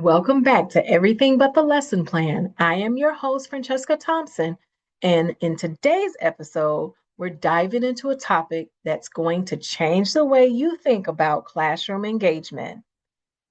Welcome back to Everything But the Lesson Plan. I am your host, Franchesca Thompson, and in today's episode, we're diving into a topic that's going to change the way you think about classroom engagement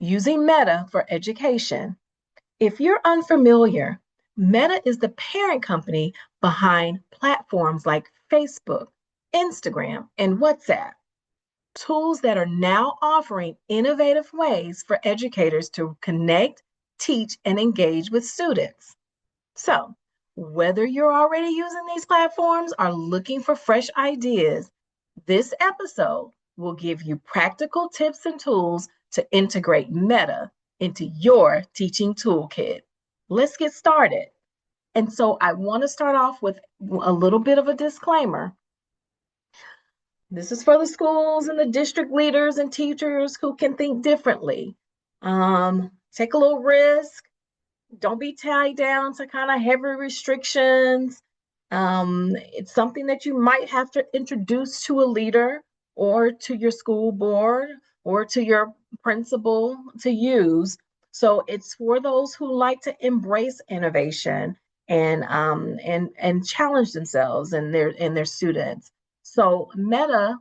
using Meta for education. If you're unfamiliar, Meta is the parent company behind platforms like Facebook, Instagram, and WhatsApp, tools that are now offering innovative ways for educators to connect, teach, and engage with students. So, whether you're already using these platforms or looking for fresh ideas, this episode will give you practical tips and tools to integrate Meta into your teaching toolkit. Let's get started. And so, I want to start off with a little bit of a disclaimer. This is for the schools and the district leaders and teachers who can think differently. Take a little risk. Don't be tied down to kind of heavy restrictions. It's something that you might have to introduce to a leader or to your school board or to your principal to use. So it's for those who like to embrace innovation and challenge themselves and their students. So Meta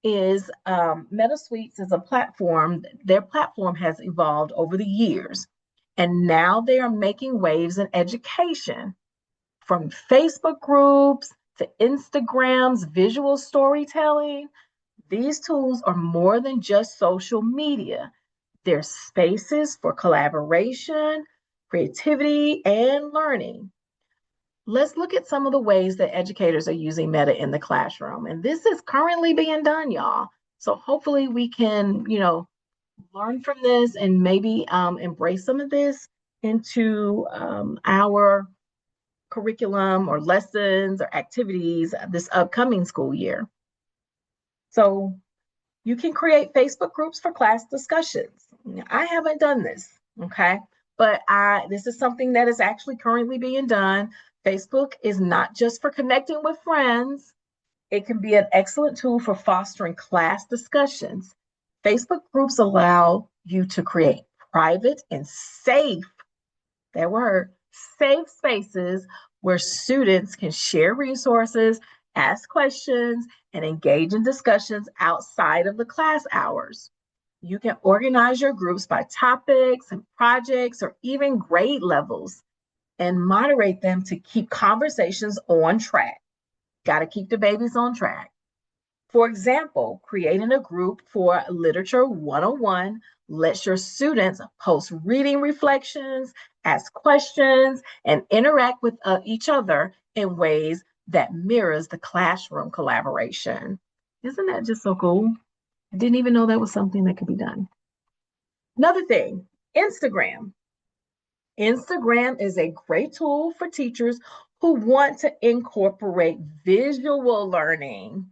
Suites is a platform. Their platform has evolved over the years, and now they are making waves in education, from Facebook groups to Instagram's visual storytelling. These tools are more than just social media. They're spaces for collaboration, creativity, and learning. Let's look at some of the ways that educators are using Meta in the classroom. And this is currently being done, y'all. So hopefully we can, learn from this and maybe embrace some of this into our curriculum or lessons or activities this upcoming school year. So you can create Facebook groups for class discussions. I haven't done this, okay? But this is something that is actually currently being done. Facebook is not just for connecting with friends. It can be an excellent tool for fostering class discussions. Facebook groups allow you to create private and safe, that word, safe spaces where students can share resources, ask questions, and engage in discussions outside of the class hours. You can organize your groups by topics and projects or even grade levels and moderate them to keep conversations on track. Got to keep the babies on track. For example, creating a group for Literature 101 lets your students post reading reflections, ask questions, and interact with each other in ways that mirrors the classroom collaboration. Isn't that just so cool? I didn't even know that was something that could be done. Another thing, Instagram. Instagram is a great tool for teachers who want to incorporate visual learning.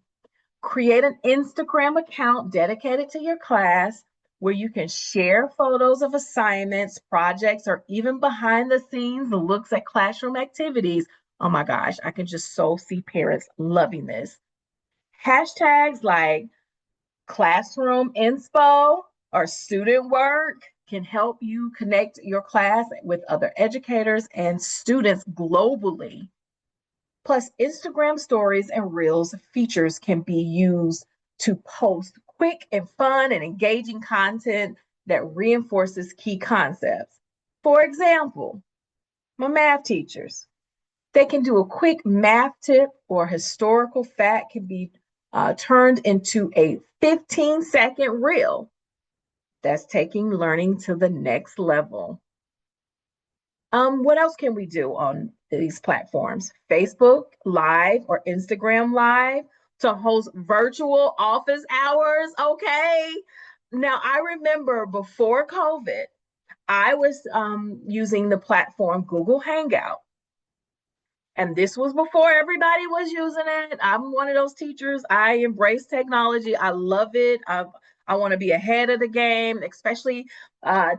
Create an Instagram account dedicated to your class where you can share photos of assignments, projects, or even behind the scenes looks at classroom activities. Oh my gosh, I can just so see parents loving this. Hashtags like classroom inspo or student work can help you connect your class with other educators and students globally. Plus, Instagram stories and reels features can be used to post quick and fun and engaging content that reinforces key concepts. For example, my math teachers, they can do a quick math tip or historical fact can be turned into a 15-second reel that's taking learning to the next level. What else can we do on these platforms? Facebook Live or Instagram Live to host virtual office hours. Okay. Now, I remember before COVID, I was using the platform Google Hangout. And this was before everybody was using it. I'm one of those teachers. I embrace technology. I love it. I want to be ahead of the game, especially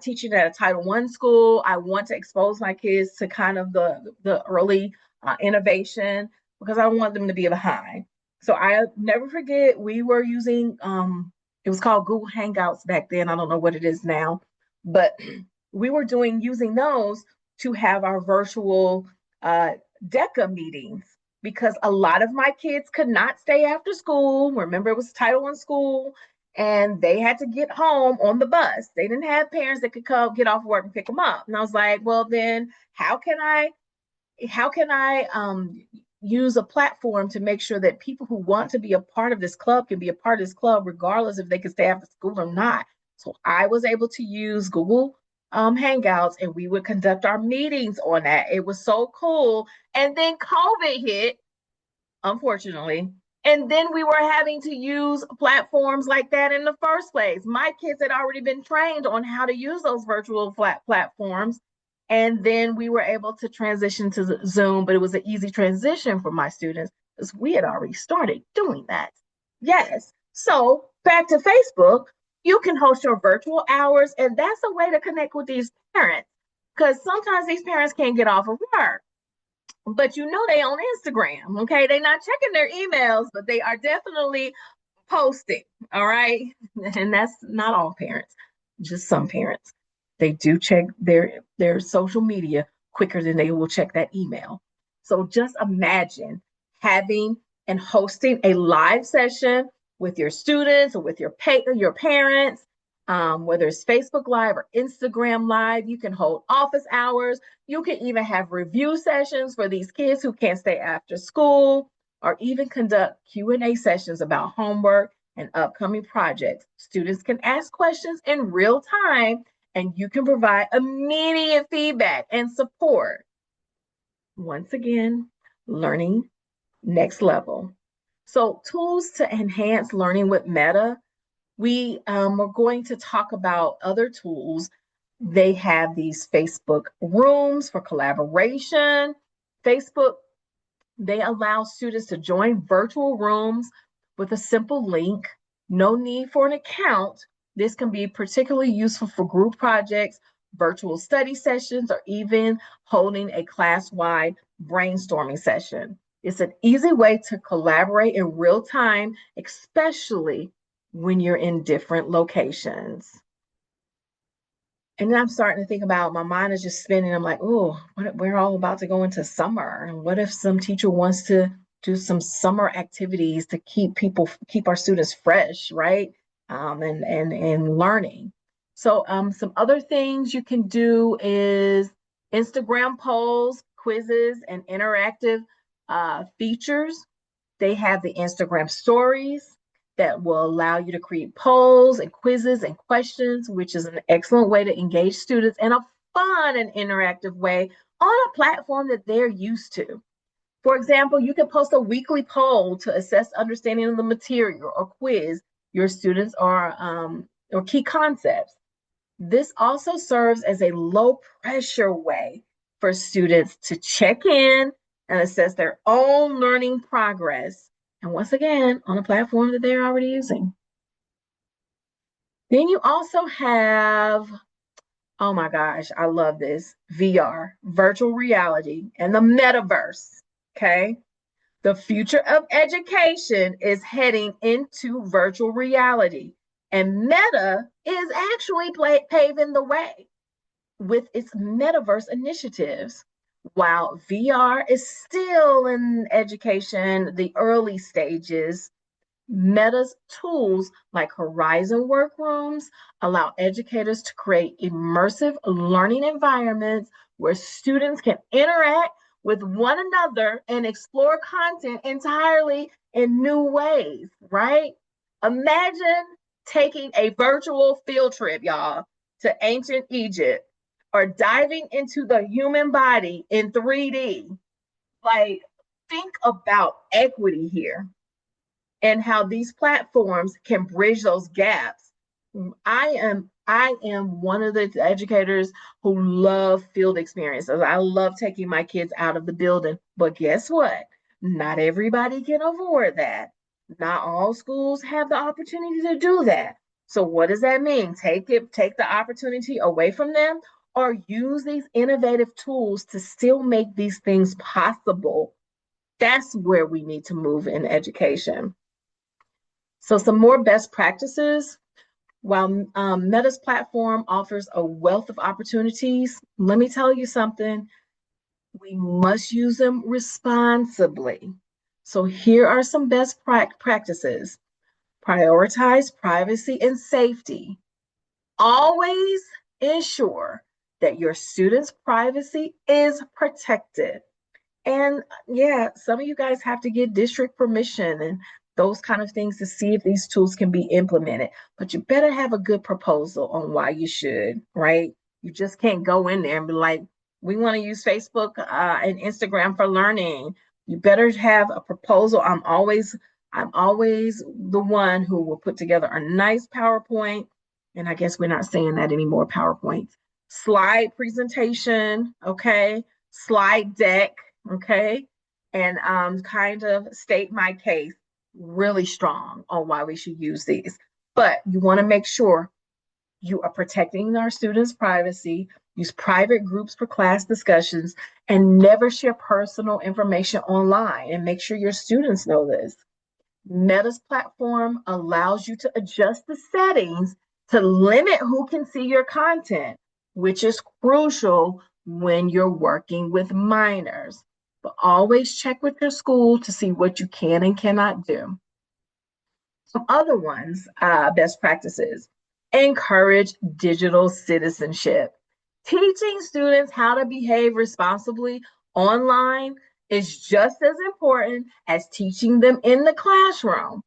teaching at a Title I school. I want to expose my kids to kind of the early innovation because I want them to be behind. So I never forget we were using it was called Google Hangouts back then. I don't know what it is now, But we were using those to have our virtual DECA meetings because a lot of my kids could not stay after school. Remember, it was Title I school, and they had to get home on the bus. They didn't have parents that could come get off work and pick them up. And I was like, well, then how can I use a platform to make sure that people who want to be a part of this club can be a part of this club, regardless if they can stay after school or not? So I was able to use Google Hangouts, and we would conduct our meetings on that. It was so cool. And then COVID hit, unfortunately. And then we were having to use platforms like that in the first place. My kids had already been trained on how to use those virtual platforms. And then we were able to transition to Zoom, but it was an easy transition for my students because we had already started doing that. Yes. So back to Facebook, you can host your virtual hours, and that's a way to connect with these parents because sometimes these parents can't get off of work, but they on Instagram, okay? They're not checking their emails, but they are definitely posting, all right? And that's not all parents, just some parents. They do check their social media quicker than they will check that email. So just imagine having and hosting a live session with your students or with your parents, whether it's Facebook Live or Instagram Live. You can hold office hours. You can even have review sessions for these kids who can't stay after school, or even conduct Q&A sessions about homework and upcoming projects. Students can ask questions in real time, and you can provide immediate feedback and support. Once again, learning next level. So tools to enhance learning with Meta. We are going to talk about other tools. They have these Facebook rooms for collaboration. Facebook, they allow students to join virtual rooms with a simple link, no need for an account. This can be particularly useful for group projects, virtual study sessions, or even holding a class-wide brainstorming session. It's an easy way to collaborate in real time, especially when you're in different locations. And then I'm starting to think about, my mind is just spinning. I'm like, oh, we're all about to go into summer. And what if some teacher wants to do some summer activities to keep our students fresh, right? And learning. So some other things you can do is Instagram polls, quizzes, and interactive features. They have the Instagram stories that will allow you to create polls and quizzes and questions, which is an excellent way to engage students in a fun and interactive way on a platform that they're used to. For example, you can post a weekly poll to assess understanding of the material or quiz your students or key concepts. This also serves as a low pressure way for students to check in and assess their own learning progress. And once again, on a platform that they're already using. Then you also have, oh my gosh, I love this, VR, virtual reality, and the metaverse, okay? The future of education is heading into virtual reality, and Meta is actually paving the way with its metaverse initiatives. While VR is still in education, the early stages, Meta's tools like Horizon Workrooms allow educators to create immersive learning environments where students can interact with one another and explore content entirely in new ways, right? Imagine taking a virtual field trip, y'all, to ancient Egypt, or diving into the human body in 3D. Like, think about equity here and how these platforms can bridge those gaps. I am one of the educators who love field experiences. I love taking my kids out of the building, but guess what? Not everybody can afford that. Not all schools have the opportunity to do that. So what does that mean? Take the opportunity away from them, or use these innovative tools to still make these things possible. That's where we need to move in education. So some more best practices. While Meta's platform offers a wealth of opportunities, let me tell you something, we must use them responsibly. So here are some best practices. Prioritize privacy and safety. Always ensure that your students' privacy is protected. And yeah, some of you guys have to get district permission and those kind of things to see if these tools can be implemented. But you better have a good proposal on why you should, right? You just can't go in there and be like, we want to use Facebook and Instagram for learning. You better have a proposal. I'm always the one who will put together a nice PowerPoint. And I guess we're not saying that anymore, PowerPoints. Slide presentation, okay? Slide deck, okay, and kind of state my case really strong on why we should use these. But you want to make sure you are protecting our students' privacy, use private groups for class discussions, and never share personal information online. And make sure your students know this. Meta's platform allows you to adjust the settings to limit who can see your content, which is crucial when you're working with minors. But always check with your school to see what you can and cannot do. Some other ones, best practices, encourage digital citizenship. Teaching students how to behave responsibly online is just as important as teaching them in the classroom,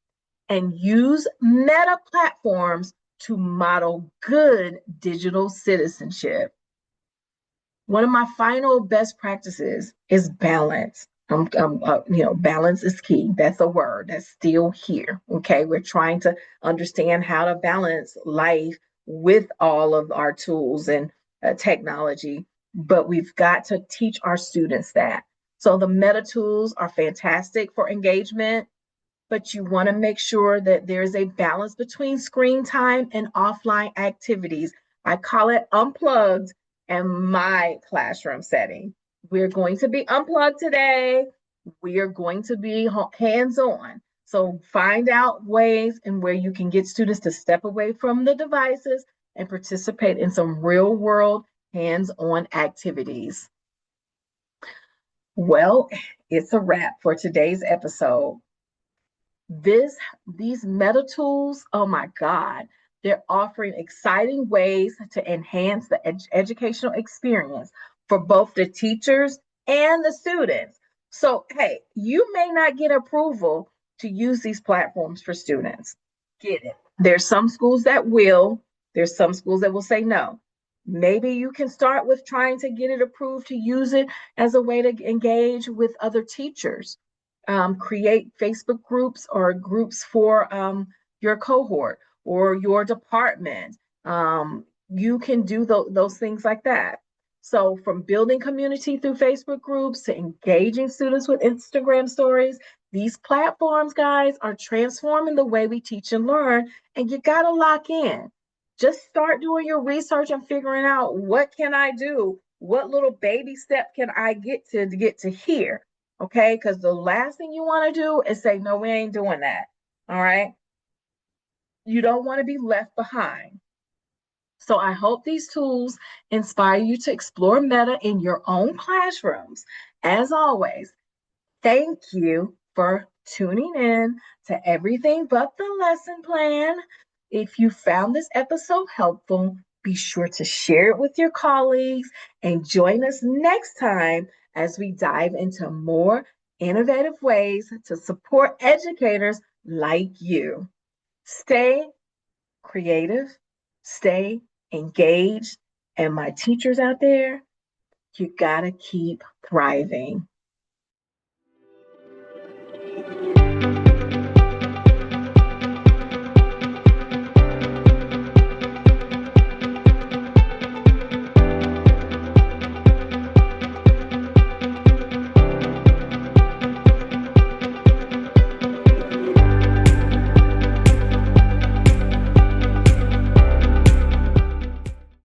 and use meta platforms to model good digital citizenship. One of my final best practices is balance. Balance is key. That's a word that's still here. Okay, we're trying to understand how to balance life with all of our tools and technology, but we've got to teach our students that. So the meta tools are fantastic for engagement, but you want to make sure that there's a balance between screen time and offline activities. I call it unplugged and my classroom setting. We're going to be unplugged today. We are going to be hands-on. So find out ways and where you can get students to step away from the devices and participate in some real world hands-on activities. Well, it's a wrap for today's episode. These meta tools, oh my God, they're offering exciting ways to enhance the educational experience for both the teachers and the students. So, hey, you may not get approval to use these platforms for students. Get it. There's some schools that will, there's some schools that will say no. Maybe you can start with trying to get it approved to use it as a way to engage with other teachers. Create Facebook groups or groups for your cohort or your department. You can do those things like that. So, from building community through Facebook groups to engaging students with Instagram stories, these platforms, guys, are transforming the way we teach and learn. And you got to lock in. Just start doing your research and figuring out, what can I do? What little baby step can I get to here? Okay, because the last thing you want to do is say, no, we ain't doing that. All right. You don't want to be left behind. So I hope these tools inspire you to explore meta in your own classrooms. As always, thank you for tuning in to Everything But the Lesson Plan. If you found this episode helpful, be sure to share it with your colleagues and join us next time as we dive into more innovative ways to support educators like you. Stay creative, stay engaged, and my teachers out there, you gotta keep thriving.